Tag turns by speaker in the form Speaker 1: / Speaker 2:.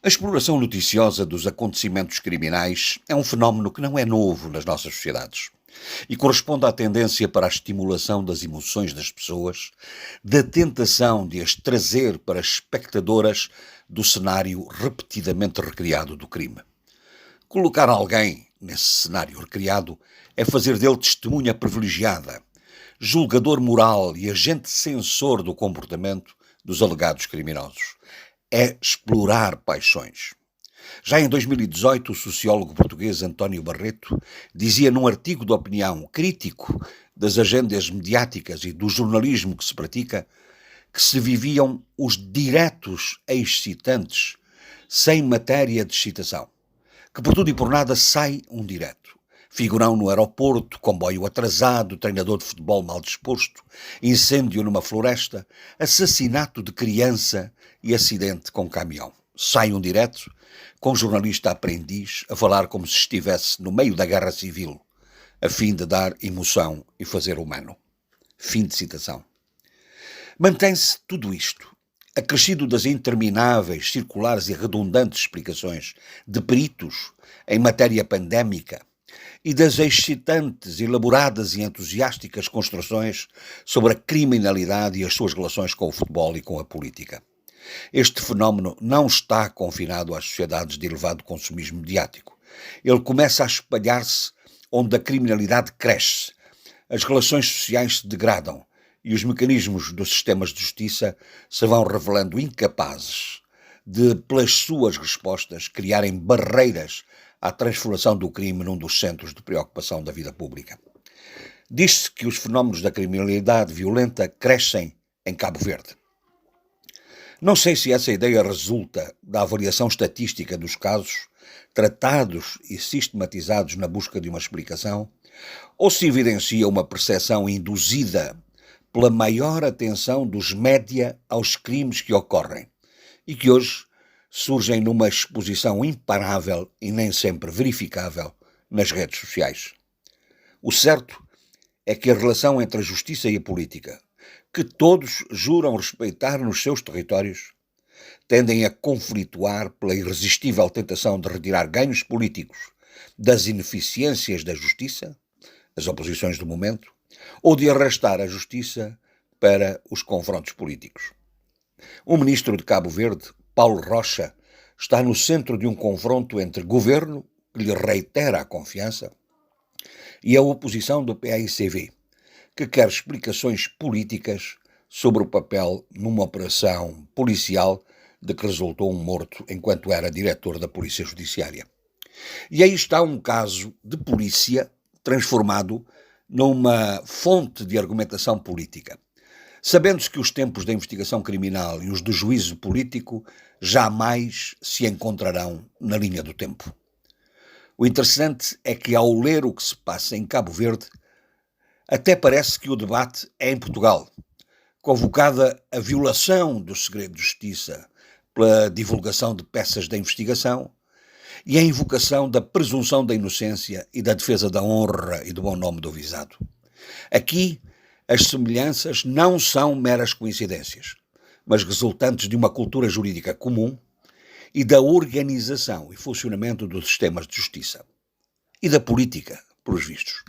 Speaker 1: A exploração noticiosa dos acontecimentos criminais é um fenómeno que não é novo nas nossas sociedades e corresponde à tendência para a estimulação das emoções das pessoas, da tentação de as trazer para espectadoras do cenário repetidamente recriado do crime. Colocar alguém nesse cenário recriado é fazer dele testemunha privilegiada, julgador moral e agente censor do comportamento dos alegados criminosos. É explorar paixões. Já em 2018, o sociólogo português António Barreto dizia num artigo de opinião crítico das agendas mediáticas e do jornalismo que se pratica que se viviam os diretos excitantes sem matéria de excitação, que por tudo e por nada sai um direto. Figurão no aeroporto, comboio atrasado, treinador de futebol mal disposto, incêndio numa floresta, assassinato de criança e acidente com caminhão. Sai um direto, com jornalista aprendiz, a falar como se estivesse no meio da guerra civil, a fim de dar emoção e fazer humano. Fim de citação. Mantém-se tudo isto, acrescido das intermináveis, circulares e redundantes explicações de peritos em matéria pandémica, e das excitantes, elaboradas e entusiásticas construções sobre a criminalidade e as suas relações com o futebol e com a política. Este fenómeno não está confinado às sociedades de elevado consumismo mediático. Ele começa a espalhar-se onde a criminalidade cresce, as relações sociais se degradam e os mecanismos dos sistemas de justiça se vão revelando incapazes de, pelas suas respostas, criarem barreiras à transformação do crime num dos centros de preocupação da vida pública. Diz-se que os fenómenos da criminalidade violenta crescem em Cabo Verde. Não sei se essa ideia resulta da avaliação estatística dos casos, tratados e sistematizados na busca de uma explicação, ou se evidencia uma percepção induzida pela maior atenção dos média aos crimes que ocorrem e que hoje surgem numa exposição imparável e nem sempre verificável nas redes sociais. O certo é que a relação entre a justiça e a política, que todos juram respeitar nos seus territórios, tendem a conflituar pela irresistível tentação de retirar ganhos políticos das ineficiências da justiça, as oposições do momento, ou de arrastar a justiça para os confrontos políticos. O ministro de Cabo Verde, Paulo Rocha, está no centro de um confronto entre governo, que lhe reitera a confiança, e a oposição do PAICV, que quer explicações políticas sobre o papel numa operação policial de que resultou um morto enquanto era diretor da Polícia Judiciária. E aí está um caso de polícia transformado numa fonte de argumentação política, sabendo-se que os tempos da investigação criminal e os do juízo político jamais se encontrarão na linha do tempo. O interessante é que, ao ler o que se passa em Cabo Verde, até parece que o debate é em Portugal, convocada a violação do segredo de justiça pela divulgação de peças da investigação e a invocação da presunção da inocência e da defesa da honra e do bom nome do avisado. Aqui, as semelhanças não são meras coincidências, mas resultantes de uma cultura jurídica comum e da organização e funcionamento dos sistemas de justiça. E da política, pelos vistos.